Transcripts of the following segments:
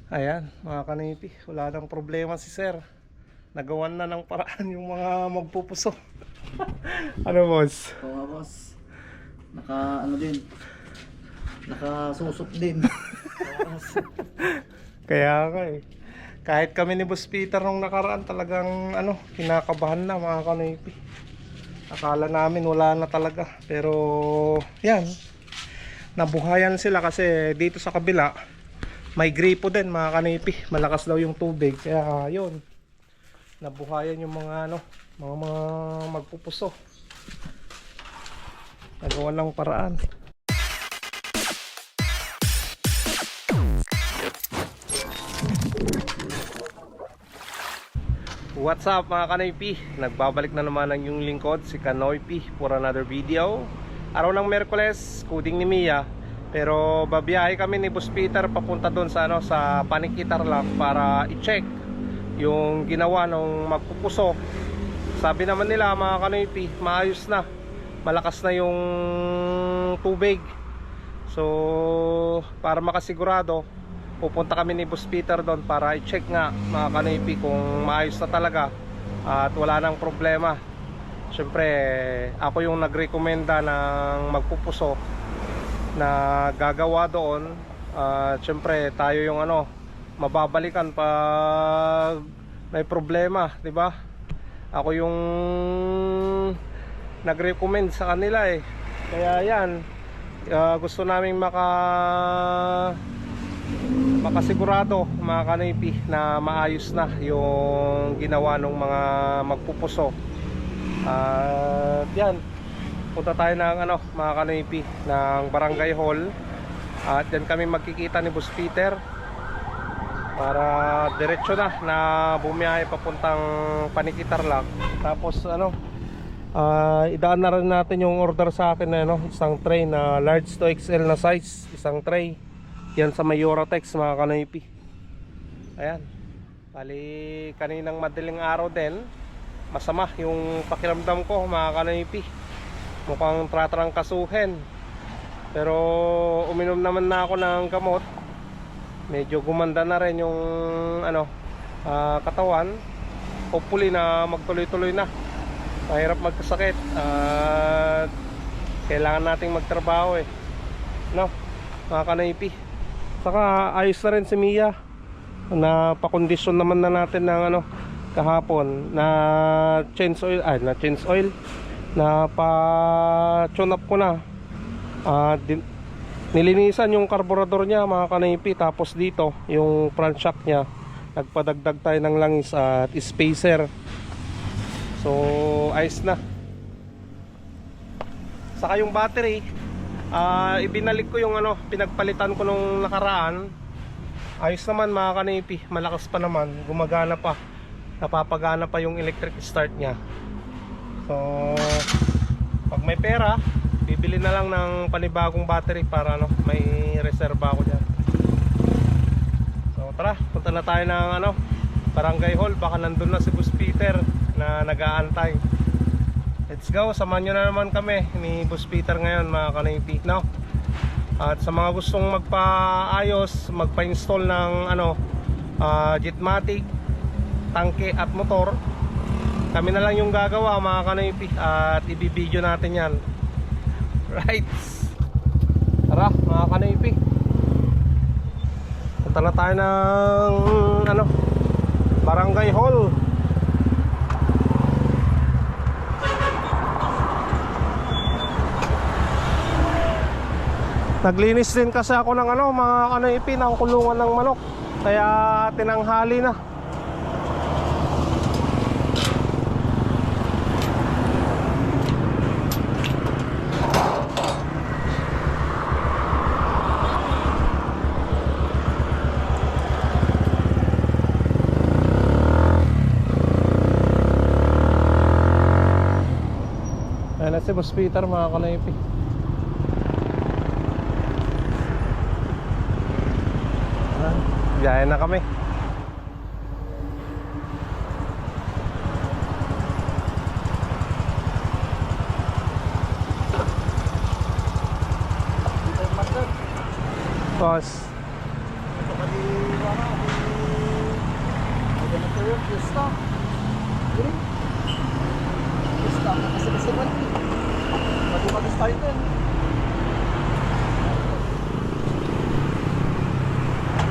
Ayan mga kanipi, wala nang problema si sir. Nagawan na ng paraan yung mga magpupuso. Ano boss? Oo nga boss. Naka ano din. Nakasusok din. Kaya nga eh. Kahit kami ni Boss Peter nung nakaraan talagang kinakabahan na mga kanipi. Akala namin wala na talaga. Pero yan, nabuhayan sila kasi dito sa kabila may gripo din mga kanipi. Malakas daw yung tubig. Kaya yun, nabuhayan yung mga mga magpupuso. Nagawa ng paraan. What's up mga kanoypi? Nagbabalik na naman ang yung lingkod, si Kanoypi, for another video. Araw ng Merkules, coding ni Mia. Pero babiyahe kami ni Boss Peter papunta doon sa sa Panikitarlac para i-check yung ginawa ng magpupuso. Sabi naman nila mga kanoypi, maayos na, malakas na yung tubig. So para makasigurado, pupunta kami ni Boss Peter doon para i-check nga mga kanoypi kung maayos na talaga at wala nang problema. Siyempre ako yung nagrekomenda ng magpupuso na gagawa doon. Siyempre tayo yung mababalikan pag may problema, di ba? Ako yung nagrecommend sa kanila eh. Kaya yan, gusto naming makasigurado mga kanipi na maayos na yung ginawa ng mga magpupuso. At yan, punta tayo ng mga kanipi ng Barangay Hall. At yan kami magkikita ni Boss Peter para diretso na bumiyahe papuntang Panikitarlac. Tapos idaan na rin natin yung order sa akin na isang tray na large to XL na size, isang tray. Yan sa Mayorotex mga kanoypi. Ayan. Bali kaninang madaling araw din, masama yung pakiramdam ko mga kanoypi. Mukhang tratarang kasuhin. Pero uminom naman na ako ng gamot. Medyo gumanda na rin yung katawan. Hopefully na magtuloy-tuloy na. Mahirap magkasakit at kailangan nating magtrabaho eh, mga kanoypi. Saka ayos na rin si Mia. Na pakondisyon naman na natin ng kahapon na change oil, na pa-tune up ko na. Nilinisan yung karburador niya mga kanoypi. Tapos dito yung front shock niya, nagpadagdag tayo ng langis at spacer. So ayos na. Saka yung battery, ibinalik ko yung pinagpalitan ko nung nakaraan. Ayos naman mga kanipi, malakas pa naman, gumagana pa, napapagana pa yung electric start nya. So pag may pera, bibili na lang ng panibagong battery para may reserba ako dyan. So tara, punta na tayo ng Barangay Hall. Baka nandun na si Boss Peter na nag-aantay. Let's go, samahan nyo na naman kami ni Boss Peter ngayon mga kanipi, At sa mga gustong magpaayos, magpa-install ng Jetmatic, tangke at motor, kami na lang yung gagawa mga kanipi. At ibibideo natin yan. Right, tara mga kanipi, punta na tayo ng Barangay Hall. Naglinis din kasi ako ng mga kanipi ng kulungan ng manok. Kaya tinanghali na. Ayan na si Boss Peter mga kanipi. Biyahe na kami. Boss. Basta. Gini. Basta. Kasi man. Magbukatis tayo dun.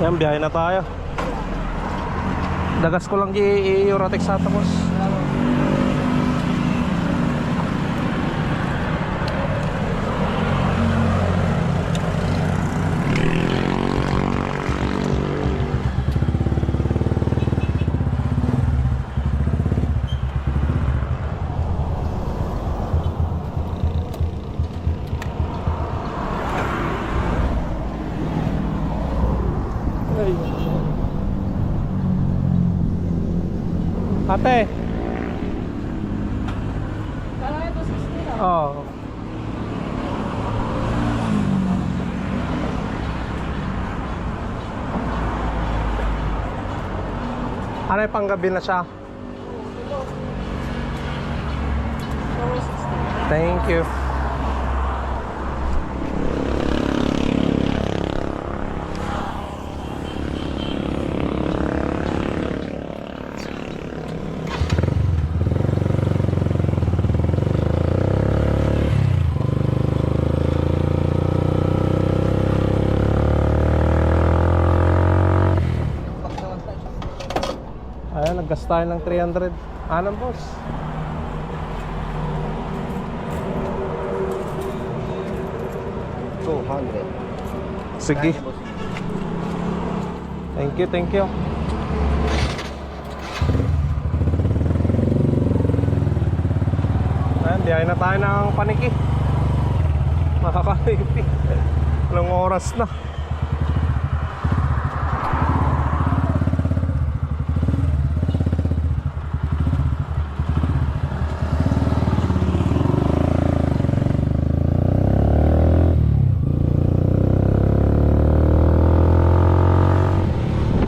Yan, biyahe na tayo. Dagas ko lang i-Eurotex sa tapos. Ate. Kala ito 60 lang. Oh. Ano yung panggabi na siya? Euro 60. Thank you. Ayan, naggas tayo ng 300. Anong boss? Sige. Thank you, thank you. Ayan, biyahe na tayo ng Paniki. Makakaniki. Anong oras na?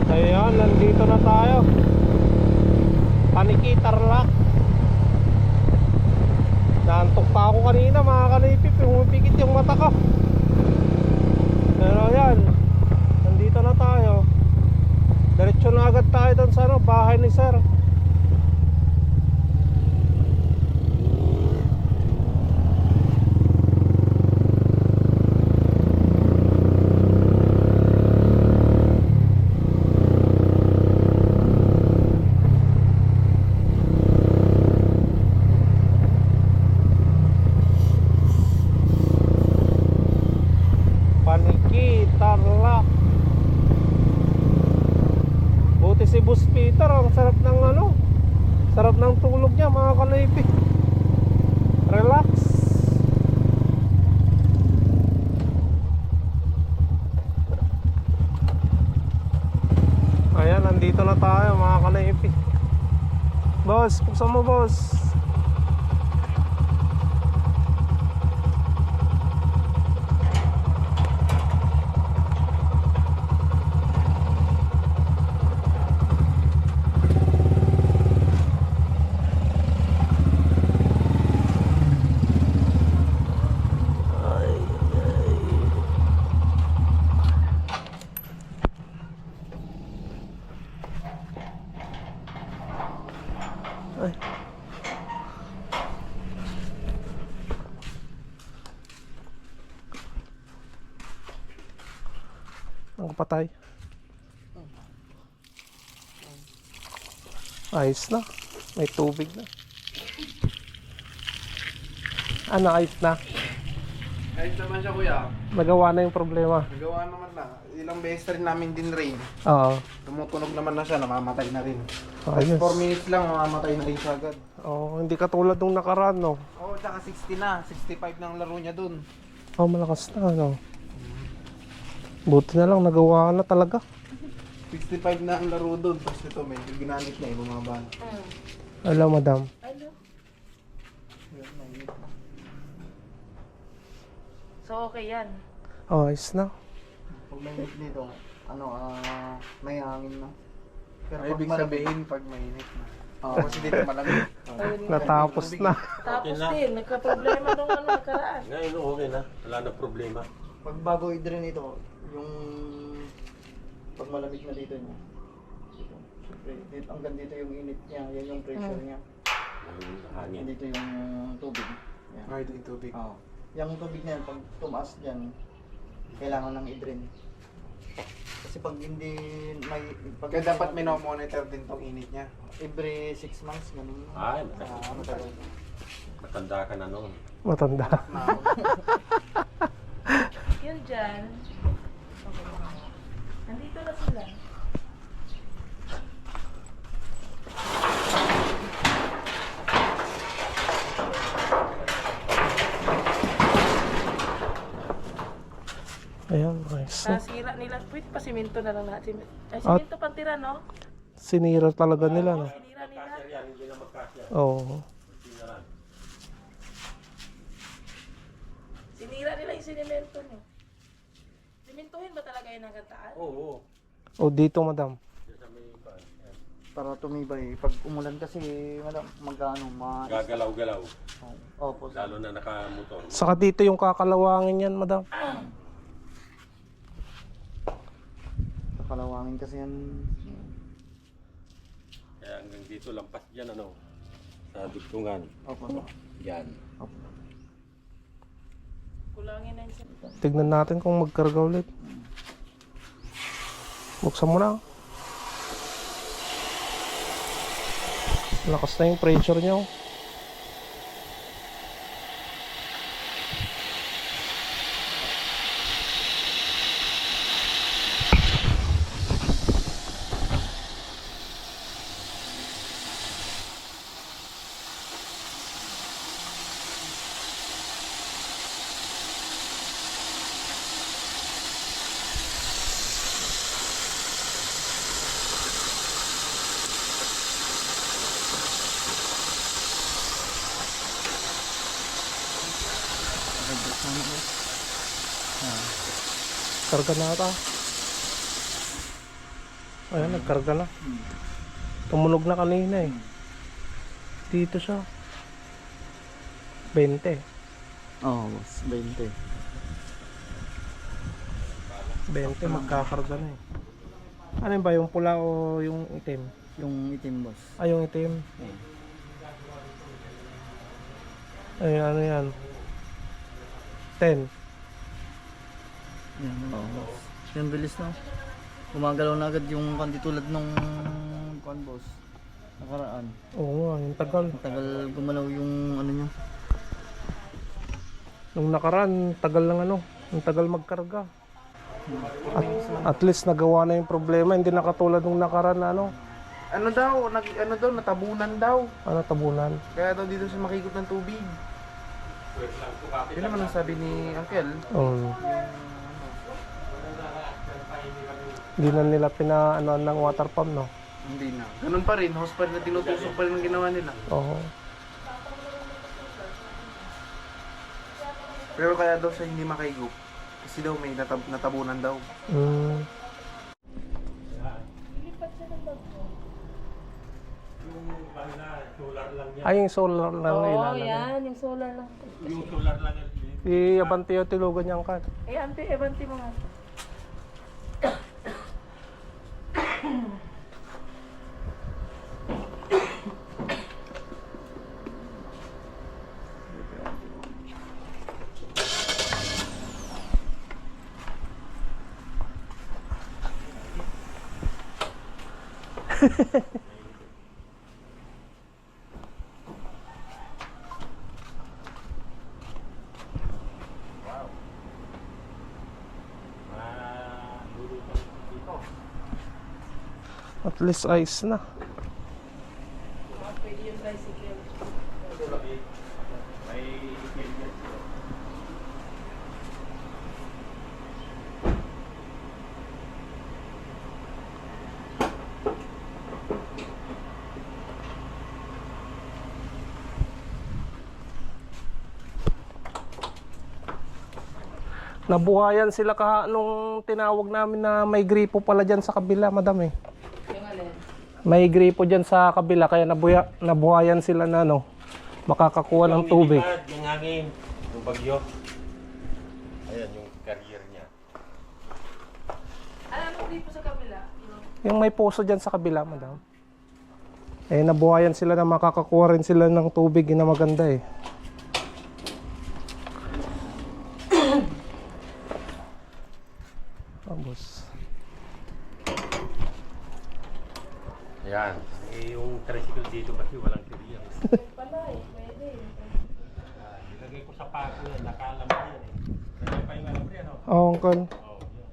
Ayan, nandito na tayo. Paniki, Tarlac. Naantok pa ako kanina mga kanipip. Pumipikit yung mata ko. Pero yan, nandito na tayo. Diretso na agad tayo doon sa bahay ni sir. Paniki, Tarlac. Buti si Boss Peter, ang sarap ng sarap ng tulog niya mga kanaypi. Relax. Ayan, nandito na tayo mga kanaypi. Boss, buksan mo boss. Ay. Ang patay. Ayos na. May tubig na. Ano, ayos na? Kahit naman siya kuya, Nagawa na yung problema. nagawa naman na. Ilang beses rin namin din rain. Oo. Tumutunog naman na siya, namamatay na rin. Ayos. 4 minutes lang, mamamatay na rin siya agad. Oo, hindi katulad nung nakaraan, no? Oo, tsaka 60 na. 65 na ang laro niya dun. Oo, malakas na, no? Buti na lang, nagawa na talaga. 65 na ang laro dun. Tapos ito, medyo ginamit niya, bumaba na. Alam, madam. Ano? Yun, mainit na. So, okay yan. Oh, ayos na. Pag mainit dito, may hangin na. Pero Ay, pag ibig malamig, sabihin pag mainit na. kasi dito malamig. Natapos na. Tapos din, nagka-problema nung nakaraan. Ngayon okay na, wala na problema. Pag bago i-drain ito, yung pag malamig na dito niya. Siyempre, hanggang dito yung init niya, yan yung pressure niya. Yung hangin. Dito yung tubig. Yan. Ay, ito yung tubig. Oo. Yung tubig na yan, pag tumaas dyan, kailangan ng i-drain. Kasi pag hindi may... Pag Kaya dapat may monitor din tong init niya. every 6 months, ganun. Ay, Matagal. matanda ka na noon. Matanda. Yun dyan. Nandito na sila. Ayan, guys. Nasira nila. Pwede pa simento na lang natin. Ay, simento pang tira, no? Sinira talaga nila, no? Sinira nila. Yan, hindi na magkasya. Oo. Sinaran. Sinira nila yung sinimento nyo. Simentuhin ba talaga yung nagataan? Oo. O, dito, madam. Yan sa may paan. Yan. Para tumibay. Pag umulan kasi, madam, Gagalaw-galaw. Opo. Lalo na nakamotor. Saka dito yung kakalawangin yan, madam. Kalawangin kasi yan. Kaya hanggang dito lampas dyan ano. Sa dugtungan. Opo. Yan. Opo. Kulangin na yung simento. Tignan natin kung magkarga ulit. Buksan mo na. Lakas na yung pressure niya. Oh. Karga na ata. Ayan, nagkarga na. Tumunog na kanina eh. Dito siya. 20. Oo, 20. 20 magkakarga na eh. Ano yun ba? Yung pula o yung itim? Yung itim, boss. Ay, yung itim. Ay, ano yan? 10. Yan, oo, boss. Yan, bilis na. Gumagalaw na agad yung kandi tulad nung kwan, boss. Nakaraan. Oo nga, yung tagal. Tagal gumalaw yung ano niya. Nung nakaraan, tagal lang ano. Yung tagal magkarga. At least nagawa na yung problema. Hindi nakatulad nung nakaraan na ano. Ano daw, natabunan daw. Ano, tabunan. Kaya daw dito siya makikot ng tubig. Yun naman ang sabi ni Uncle. Oo. Hindi na nila pinaano ng water pump, no? Hindi na. Ganun pa rin, hose pa rin na tinutusok pa rin ang ginawa nila. Oo. Pero kaya daw siya hindi makahigop. Kasi daw may natabunan daw. Mm. Solar lang yan. Ay, yung solar lang Oo, ilalagay. yan. Yung solar lang. Yung solar lang yan. I-abante yung tilugan niyang kan. Eh, abanti mo nga. At least ice na. Pwede yung tricycle. Nabuhayan sila nung tinawag namin na may gripo pala dyan sa kabila, madam eh. Yung alin? May gripo dyan sa kabila kaya nabuhayan sila na ano, makakakuha ng tubig. Yung hangin. Yung bagyo. Ayan yung career niya. Ano dito sa kabila? Yung Yung may puso dyan sa kabila, madam. Eh, nabuhayan sila na makakakuha rin sila ng tubig na maganda eh. Tapos, Ayan. Eh, yung tricycle dito kasi walang kiriya. Pala eh, pwede. Nilagay ko sa pako yan, nakalaman yan eh. Kaya pa yung alam rin, ano? oh, uncle. Oh, yan.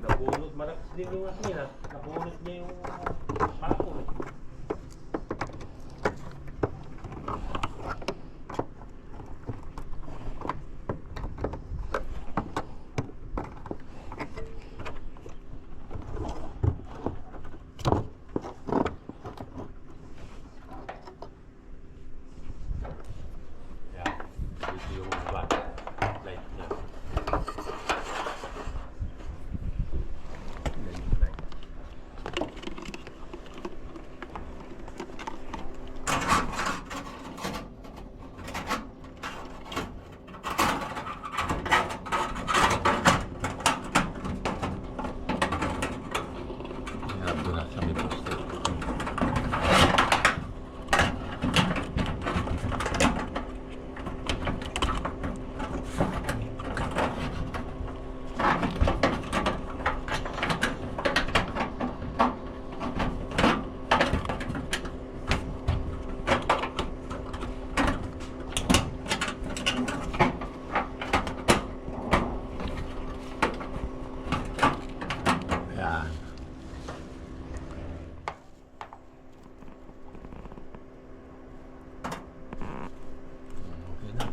Nabunot, malakas din yung ano yun, ah. Nabunot niya yung pako eh. Yan. Dito yung light niya. Hirap doon na sa may poste. Ayan. Okay na.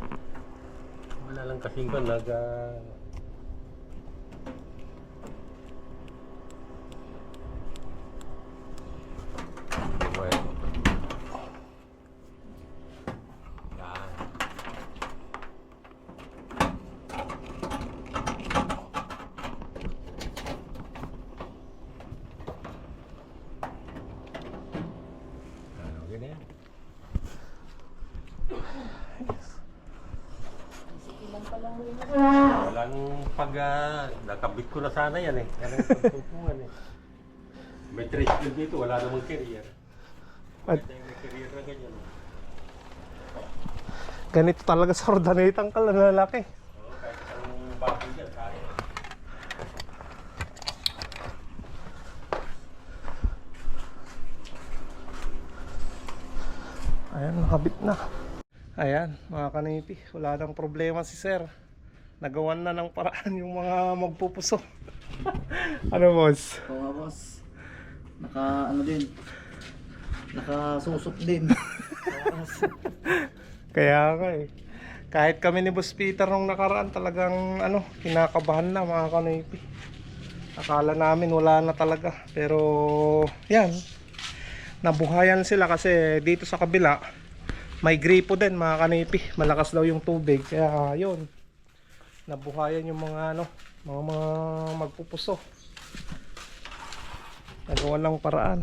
Wala lang kasing ba Well. Yan. Ano, ganyan? Ilan pa lang rin. Walang nakabit ko na sana yan eh. Walang pagtutungan eh. May tricycle dito, wala namang carrier. At May carrier na ganyan. ganito talaga sa Ordaneta ang lalaki. Oo, kahit ang baboy dyan, kaya. Ayan, nakabit na. Ayan, mga kanipi, wala nang problema si sir. Nagawan na ng paraan yung mga magpupuso. Ano, boss? Oo nga, boss. Ano din. Nakasusok din. Kaya nga eh. Kahit kami ni Boss Peter nung nakaraan talagang kinakabahan na mga kanipi. Akala namin wala na talaga. Pero yan, nabuhayan sila kasi dito sa kabila may gripo din mga kanipi. Malakas daw yung tubig. Kaya yun, nabuhayan yung mga mga magpupuso. Nagawa ng paraan.